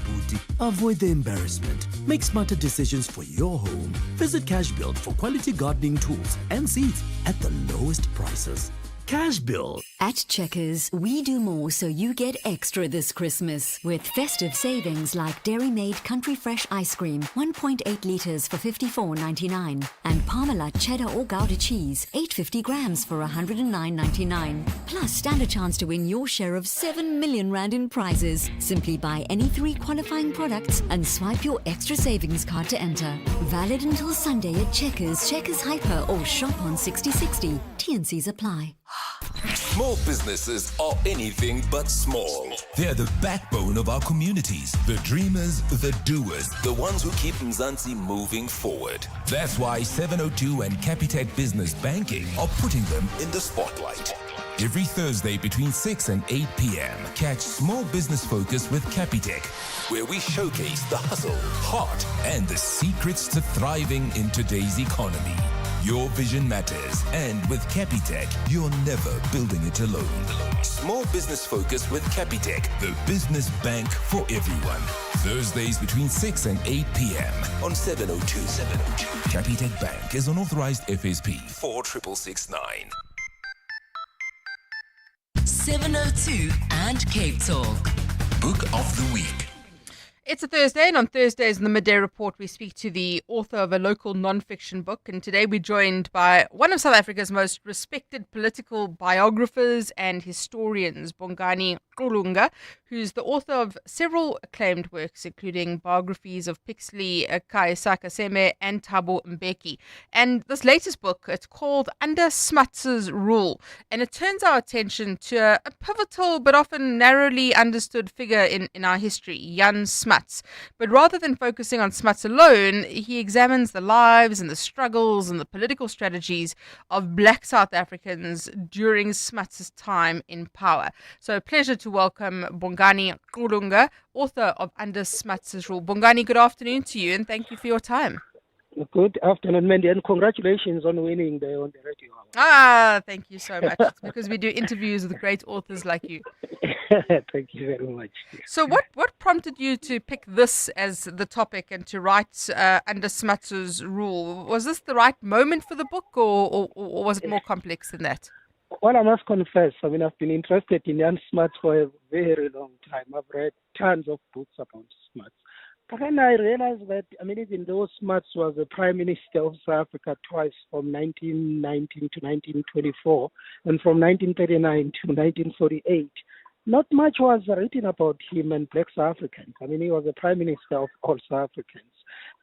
Booty, avoid the embarrassment. Make smarter decisions for your home. Visit Cash Build for quality gardening tools and seeds at the lowest prices. Cash Bill. At Checkers, we do more so you get extra this Christmas with festive savings like Dairy Made Country Fresh Ice Cream, 1.8 litres for $54.99, and Parmalat Cheddar or Gouda Cheese, 850 grams for $109.99. Plus, stand a chance to win your share of R7 million in prizes. Simply buy any 3 qualifying products and swipe your extra savings card to enter. Valid until Sunday at Checkers, Checkers Hyper, or shop on 6060. T&Cs apply. Small businesses are anything but small. They're the backbone of our communities, the dreamers, the doers, the ones who keep Mzansi moving forward. That's why 702 and Capitec Business Banking are putting them in the spotlight. Every Thursday between 6 and 8 p.m., catch Small Business Focus with Capitec, where we showcase the hustle, heart, and the secrets to thriving in today's economy. Your vision matters, and with Capitec, you're never building it alone. Small Business Focus with Capitec, the business bank for everyone. Thursdays between 6 and 8 p.m. on 702. Capitec Bank is an authorized FSP 46669. 702 and Cape Talk. Book of the Week. It's a Thursday, and on Thursdays in the Midday Report, we speak to the author of a local non-fiction book. And today we're joined by one of South Africa's most respected political biographers and historians, Bongani Qulunga, who's the author of several acclaimed works, including biographies of Pixley Kaisaka-Seme and Thabo Mbeki. And this latest book, it's called Under Smuts' Rule, and it turns our attention to a pivotal but often narrowly understood figure in our history, Jan Smuts. But rather than focusing on Smuts alone, he examines the lives and the struggles and the political strategies of black South Africans during Smuts' time in power. So a pleasure to welcome Bongani Qulunga, author of Under Smuts' Rule. Bongani, good afternoon to you, and thank you for your time. Good afternoon, Mandy, and congratulations on winning on the radio hour. Thank you so much. It's because we do interviews with great authors like you. Thank you very much. So what prompted you to pick this as the topic and to write Under Smuts' Rule? Was this the right moment for the book, or was it more complex than that? Well, I must confess, I've been interested in Jan Smuts for a very long time. I've read tons of books about Smuts. But then I realized that, even though Smuts was the Prime Minister of South Africa twice, from 1919 to 1924, and from 1939 to 1948, not much was written about him and black South Africans. He was the Prime Minister of all South Africans.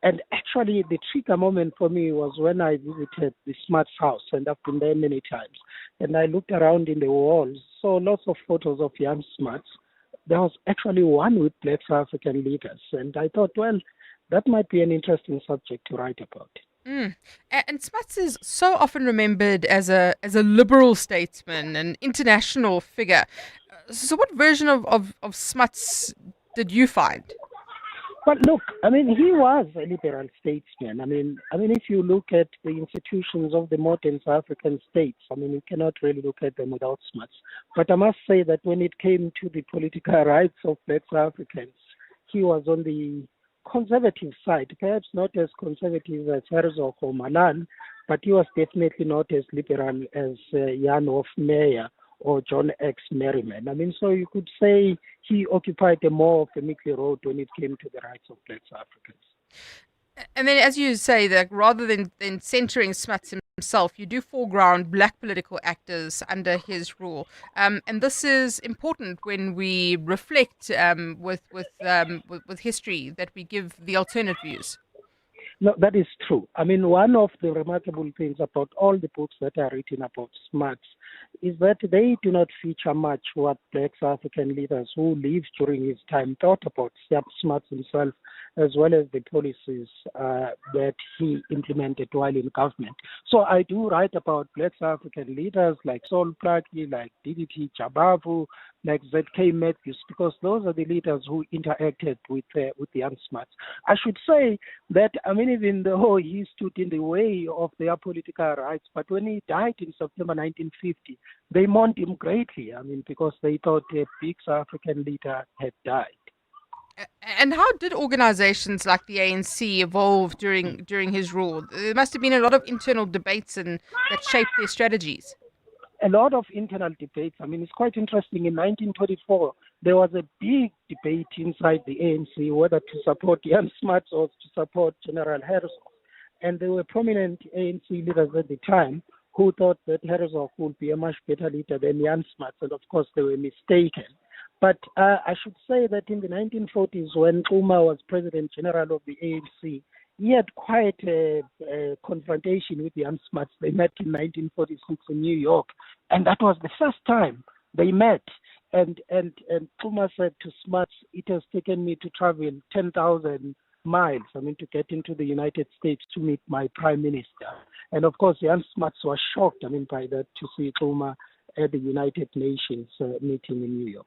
And actually, the trigger moment for me was when I visited the Smuts house, and I've been there many times. And I looked around in the walls, saw lots of photos of Jan Smuts. There was actually one with black South African leaders. And I thought, well, that might be an interesting subject to write about. And Smuts is so often remembered as a liberal statesman, an international figure. So what version of Smuts did you find? Well, look, he was a liberal statesman. If you look at the institutions of the modern South African states, you cannot really look at them without Smuts. But I must say that when it came to the political rights of black South Africans, he was on the conservative side, perhaps not as conservative as Herzog or Malan, but he was definitely not as liberal as Jan Hofmeyr or John X. Merriman. So you could say he occupied a more of a middle road when it came to the rights of black South Africans. And then, as you say, that rather than centering Smuts himself, you do foreground black political actors under his rule, and this is important when we reflect with history, that we give the alternate views. No, that is true. I mean, one of the remarkable things about all the books that are written about Smuts is that they do not feature much what black South African leaders who lived during his time thought about Smuts himself, as well as the policies that he implemented while in government. So I do write about black South African leaders like Sol Plaatje, like DDT Chabavu, like ZK Matthews, because those are the leaders who interacted with the young Smuts. I should say that, I mean, even though he stood in the way of their political rights, but when he died in September 1950, they mourned him greatly, I mean, because they thought a big South African leader had died. And how did organizations like the ANC evolve during his rule? There must have been a lot of internal debates that shaped their strategies. A lot of internal debates. I mean, it's quite interesting. In 1924, there was a big debate inside the ANC whether to support Jan Smuts or to support General Herzog. And there were prominent ANC leaders at the time who thought that Herzog would be a much better leader than Jan Smuts, and of course they were mistaken. But I should say that in the 1940s, when Xuma was President General of the ANC, he had quite a confrontation with Jan Smuts. They met in 1946 in New York, and that was the first time they met. And Xuma said to Smuts, "It has taken me to travel 10,000 miles, I mean, to get into the United States to meet my Prime Minister." And of course, Jan Smuts was shocked, I mean, by that, to see Xuma at the United Nations meeting in New York.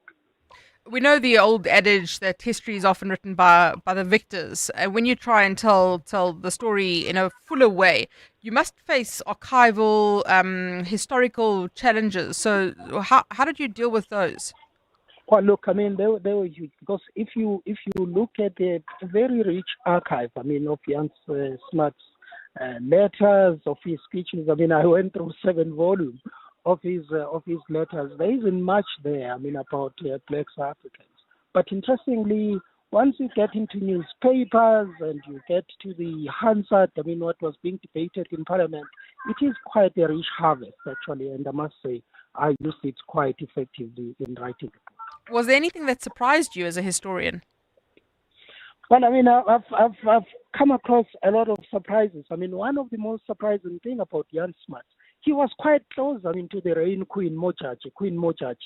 We know the old adage that history is often written by the victors. And when you try and tell the story in a fuller way, you must face archival, historical challenges. So how did you deal with those? Well, look, I mean, they were huge, because if you look at the very rich archive, I mean, of Jan Smuts' letters, of his speeches. I mean, I went through 7 volumes of his letters. There isn't much there, I mean, about black South Africans. But interestingly, once you get into newspapers and you get to the Hansard, I mean, what was being debated in Parliament, it is quite a rich harvest, actually. And I must say, I used it quite effectively in writing the book. Was there anything that surprised you as a historian? Well, I mean, I've come across a lot of surprises. I mean, one of the most surprising thing about Jan Smuts, he was quite close, I mean, to the reigning Queen Mojaji.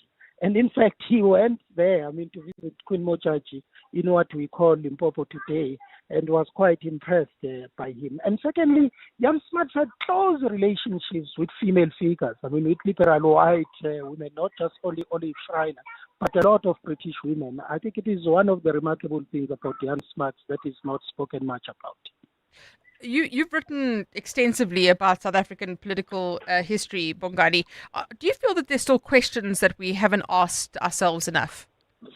And in fact, he went there, I mean, to visit Queen Mojaji in what we call Limpopo today, and was quite impressed by him. And secondly, Jan Smuts had close relationships with female figures, I mean, with liberal white women, not just only Olive Schreiner, but a lot of British women. I think it is one of the remarkable things about Jan Smuts that is not spoken much about. You've written extensively about South African political history, Bongani. Do you feel that there's still questions that we haven't asked ourselves enough?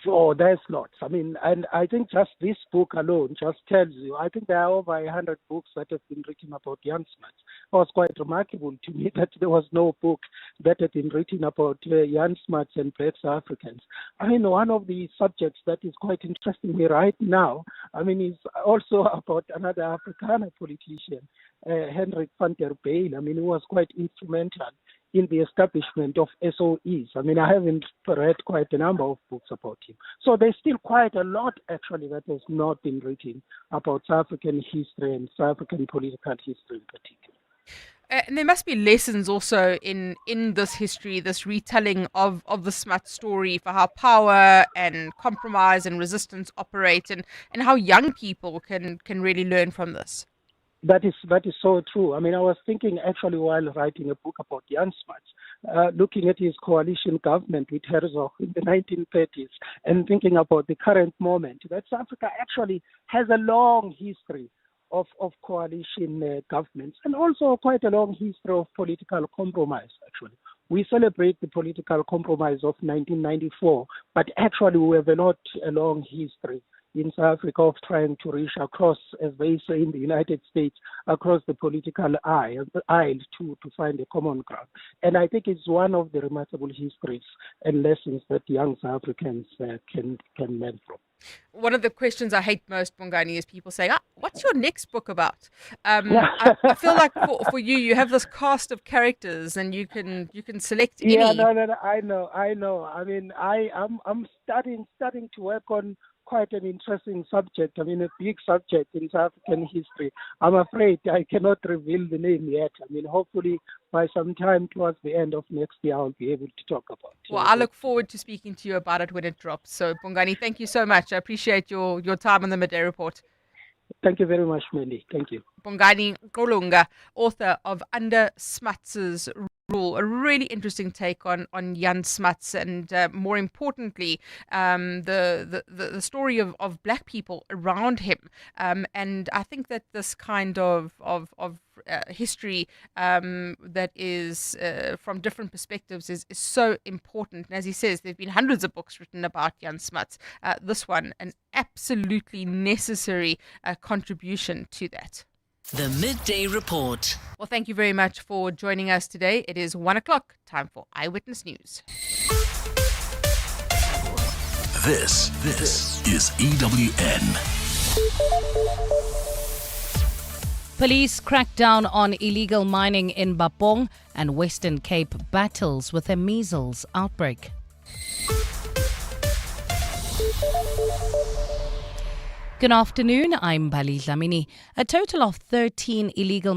So there's lots. I mean, and I think just this book alone just tells you, I think there are over 100 books that have been written about Jan Smuts. It was quite remarkable to me that there was no book that had been written about Jan Smuts and black South Africans. I mean, one of the subjects that is quite interesting me right now, I mean, is also about another Afrikaner politician, Hendrik van der Bijl. I mean, he was quite instrumental in the establishment of SOEs. I mean, I haven't read quite a number of books about him. So there's still quite a lot, actually, that has not been written about South African history and South African political history in particular. And there must be lessons also in this history, this retelling of the Smuts story, for how power and compromise and resistance operate, and how young people can really learn from this. That is so true. I mean, I was thinking actually while writing a book about Jan Smuts, looking at his coalition government with Herzog in the 1930s and thinking about the current moment, that South Africa actually has a long history of coalition governments, and also quite a long history of political compromise, actually. We celebrate the political compromise of 1994, but actually we have not a long history in South Africa of trying to reach across, as they say in the United States, across the political aisle to find a common ground. And I think it's one of the remarkable histories and lessons that young South Africans can learn from. One of the questions I hate most, Bongani, is people saying, what's your next book about? I feel like for you have this cast of characters and you can select any. Yeah, no, I know. I mean, I'm starting to work on quite an interesting subject. I mean, a big subject in South African history. I'm afraid I cannot reveal the name yet. I mean, hopefully by some time towards the end of next year, I'll be able to talk about it. Well, I look forward to speaking to you about it when it drops. So, Bongani, thank you so much. I appreciate your time on the Midday Report. Thank you very much, Mandy. Thank you. Bongani Kolunga, author of Under Smuts's Rule, a really interesting take on Jan Smuts and more importantly, the story of black people around him. And I think that this kind of history that is from different perspectives is so important. And as he says, there have been hundreds of books written about Jan Smuts. This one, an absolutely necessary contribution to that. The Midday Report. Well, thank you very much for joining us today. It is 1 o'clock, time for Eyewitness News. This is EWN. Police crack down on illegal mining in Bapong, and Western Cape battles with a measles outbreak. Good afternoon, I'm Bali Dlamini. A total of 13 illegal